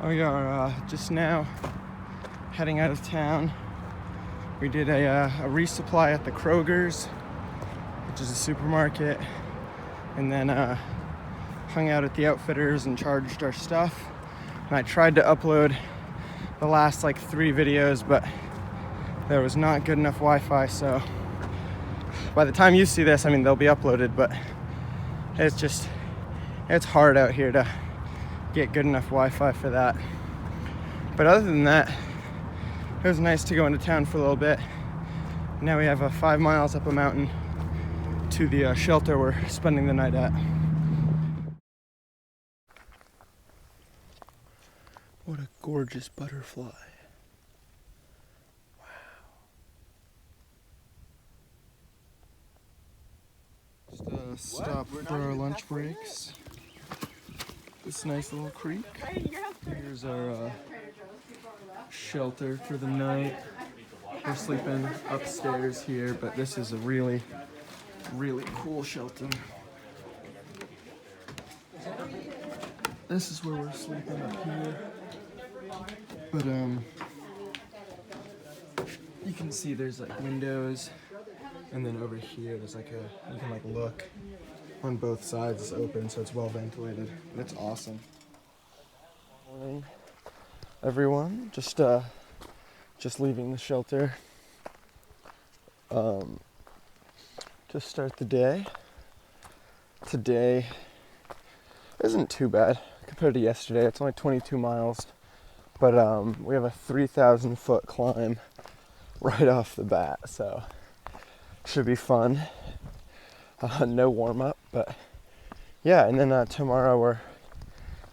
We are just now heading out of town. We did a resupply at the Kroger's, which is a supermarket, and then hung out at the Outfitters and charged our stuff. And I tried to upload the last like 3 videos, but there was not good enough Wi-Fi, so by the time you see this, I mean, they'll be uploaded, but it's hard out here to get good enough Wi-Fi for that. But other than that, it was nice to go into town for a little bit. Now we have 5 miles up a mountain to the shelter we're spending the night at. What a gorgeous butterfly. Wow. Just stop for our lunch breaks. This nice little creek. Here's our shelter for the night. We're sleeping upstairs here, but this is a really, really cool shelter. This is where we're sleeping up here. But you can see there's like windows, and then over here there's like you can like look on both sides. It's open, so it's well ventilated. It's awesome. Morning, everyone. Just leaving the shelter to start the day. Today isn't too bad compared to yesterday. It's only 22 miles, but we have a 3,000 foot climb right off the bat, so should be fun. No warm up, but yeah. And then tomorrow we're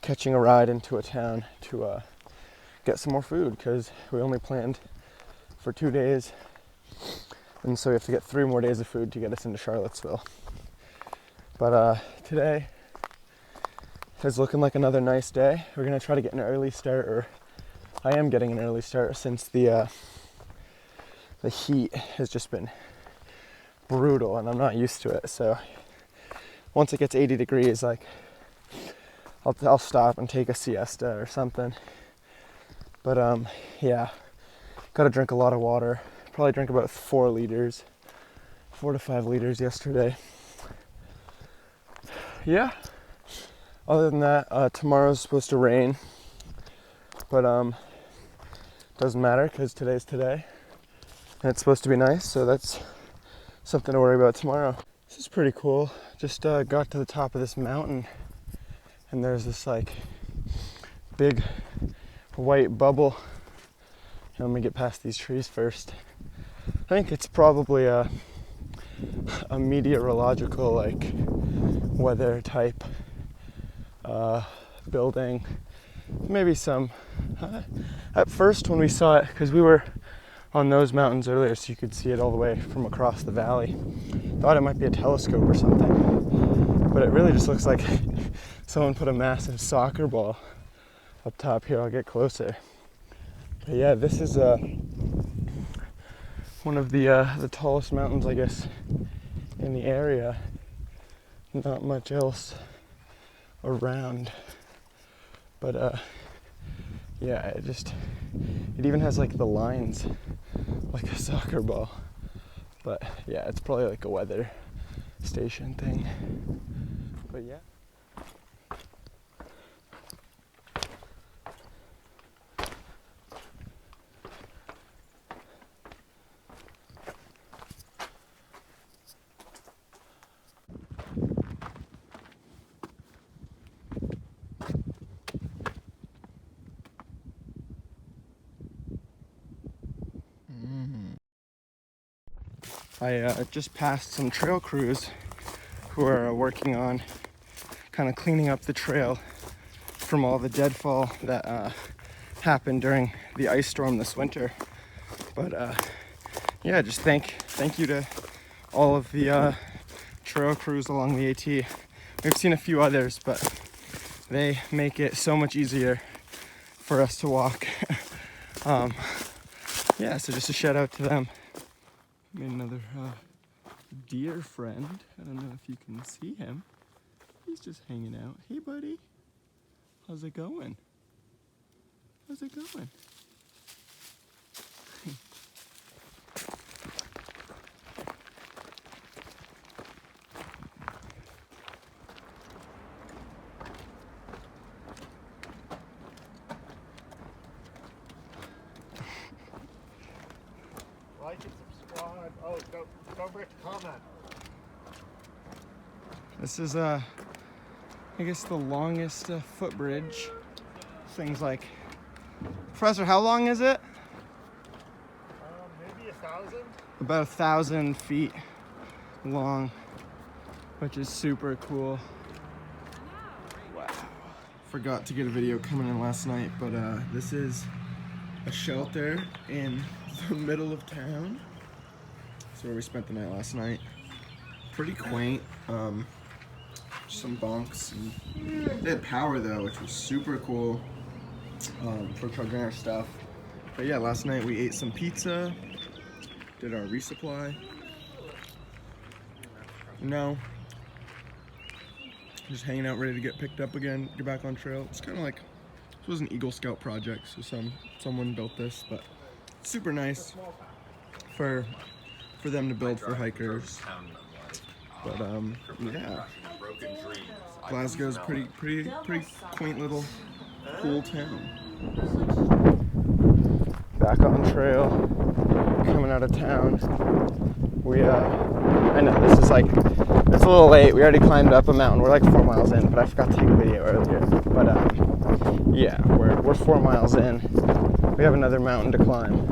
catching a ride into a town to get some more food, because we only planned for 2 days, and so we have to get 3 more days of food to get us into Charlottesville. But today is looking like another nice day. We're gonna try to get an early start, or I am getting an early start, since the heat has just been brutal and I'm not used to it. So once it gets 80 degrees, like I'll stop and take a siesta or something. But yeah, gotta drink a lot of water. Probably drank about 4 to 5 liters yesterday. Yeah. Other than that, tomorrow's supposed to rain, but doesn't matter, because today's today and it's supposed to be nice, so that's something to worry about tomorrow. This is pretty cool. Just got to the top of this mountain, and there's this like big white bubble. Let me get past these trees first. I think it's probably a meteorological, like, weather type building. Maybe some at first when we saw it, because we were on those mountains earlier, so you could see it all the way from across the valley, thought it might be a telescope or something, but it really just looks like someone put a massive soccer ball up top here. I'll get closer. But yeah, this is one of the tallest mountains, I guess, in the area. Not much else around, but yeah, it even has like the lines like a soccer ball. But yeah, it's probably like a weather station thing. But yeah. I just passed some trail crews who are working on kind of cleaning up the trail from all the deadfall that happened during the ice storm this winter. But yeah, just thank you to all of the trail crews along the AT. We've seen a few others, but they make it so much easier for us to walk. Yeah, so just a shout out to them. Made another deer friend. I don't know if you can see him. He's just hanging out. Hey, buddy. How's it going? How's it going? Like and subscribe. Oh, don't forget to comment. This is I guess the longest footbridge. Things like, Professor, how long is it? Maybe 1,000. About 1,000 feet long, which is super cool. Wow. Forgot to get a video coming in last night, but this is a shelter in the middle of town. That's where we spent the night last night. Pretty quaint. Some bunks. And they had power though, which was super cool for charging our stuff. But yeah, last night we ate some pizza, did our resupply. Now, just hanging out, ready to get picked up again, get back on trail. It's kind of like, this was an Eagle Scout project, so someone built this, but super nice for them to build for hikers. But yeah, Glasgow's pretty quaint little cool town. Back on trail, coming out of town. I know this is like, it's a little late. We already climbed up a mountain. We're like 4 miles in, but I forgot to take a video earlier. But yeah, we're 4 miles in. We have another mountain to climb.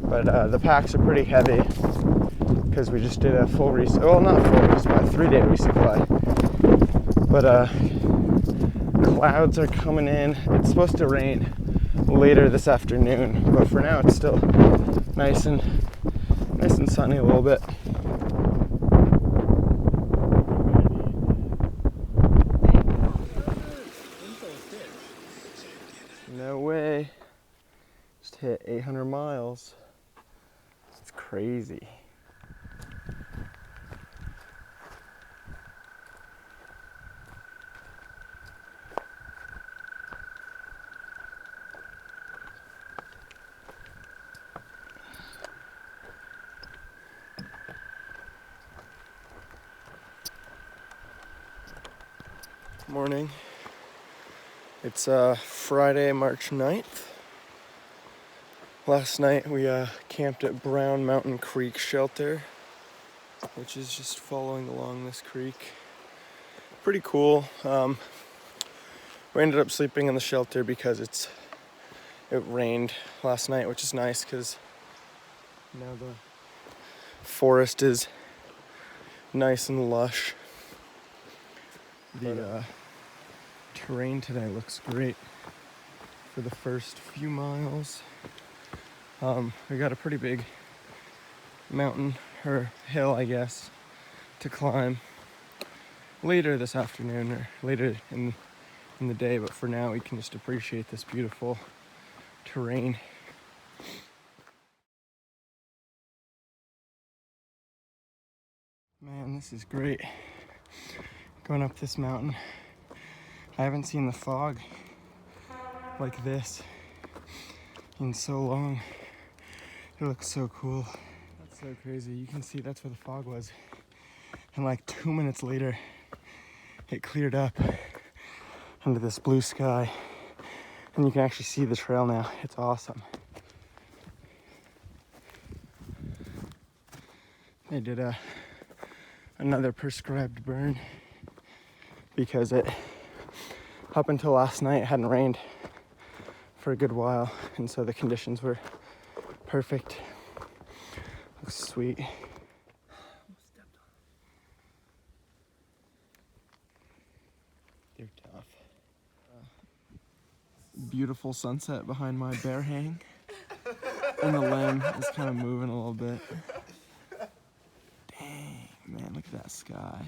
But the packs are pretty heavy because we just did a full resupply. Well, not full resupply, 3-day resupply. But clouds are coming in. It's supposed to rain later this afternoon, but for now it's still nice and sunny a little bit. No way. Just hit 800 miles. It's crazy. Morning. It's Friday, March 9th. Last night we camped at Brown Mountain Creek Shelter, which is just following along this creek. Pretty cool. We ended up sleeping in the shelter because it rained last night, which is nice because now the forest is nice and lush. The terrain today looks great for the first few miles. We got a pretty big mountain, or hill I guess, to climb later this afternoon or later in the day, but for now we can just appreciate this beautiful terrain. Man, this is great. Going up this mountain. I haven't seen the fog like this in so long. It looks so cool. That's so crazy. You can see that's where the fog was. And like 2 minutes later, it cleared up under this blue sky. And you can actually see the trail now. It's awesome. They did another prescribed burn because up until last night, it hadn't rained for a good while, and so the conditions were perfect. Looks sweet. They're tough. Beautiful sunset behind my bear hang, and the limb is kind of moving a little bit. Dang, man, look at that sky.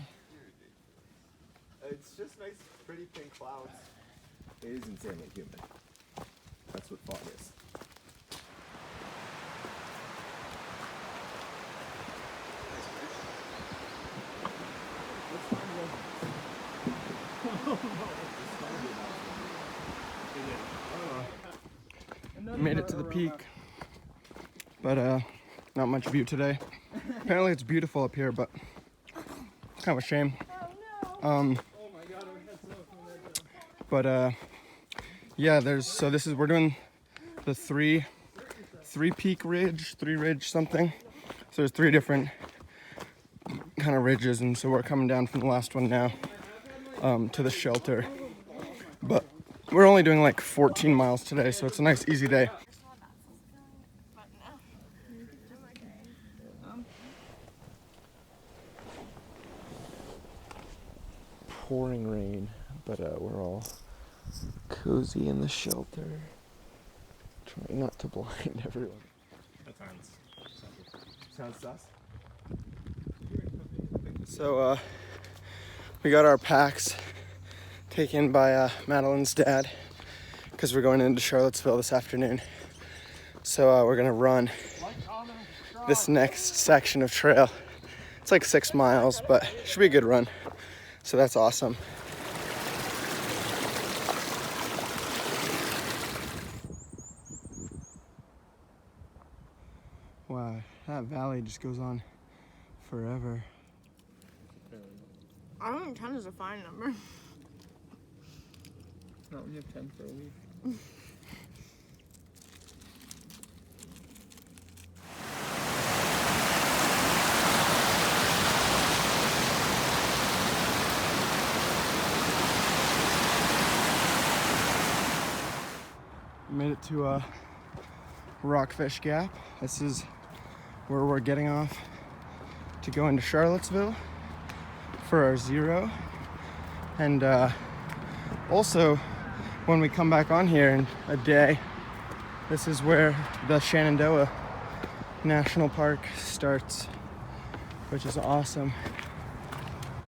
It's just nice, pretty pink clouds. It is insanely humid. That's what fog is. Made it to the peak, but not much view today. Apparently it's beautiful up here, but it's kind of a shame. But yeah, we're doing the three ridge something. So there's 3 different kind of ridges, and so we're coming down from the last one now to the shelter. But we're only doing like 14 miles today, so it's a nice easy day. Pouring rain, but we're all cozy in the shelter, trying not to blind everyone. That sounds sus. So we got our packs taken by Madeline's dad because we're going into Charlottesville this afternoon. So we're gonna run this next section of trail. It's like 6 miles, but it should be a good run. So that's awesome. Wow, that valley just goes on forever. I don't think 10 is a fine number. Not when you have 10 for a week. Made it to Rockfish Gap. This is where we're getting off to go into Charlottesville for our 0. And also, when we come back on here in a day, this is where the Shenandoah National Park starts, which is awesome.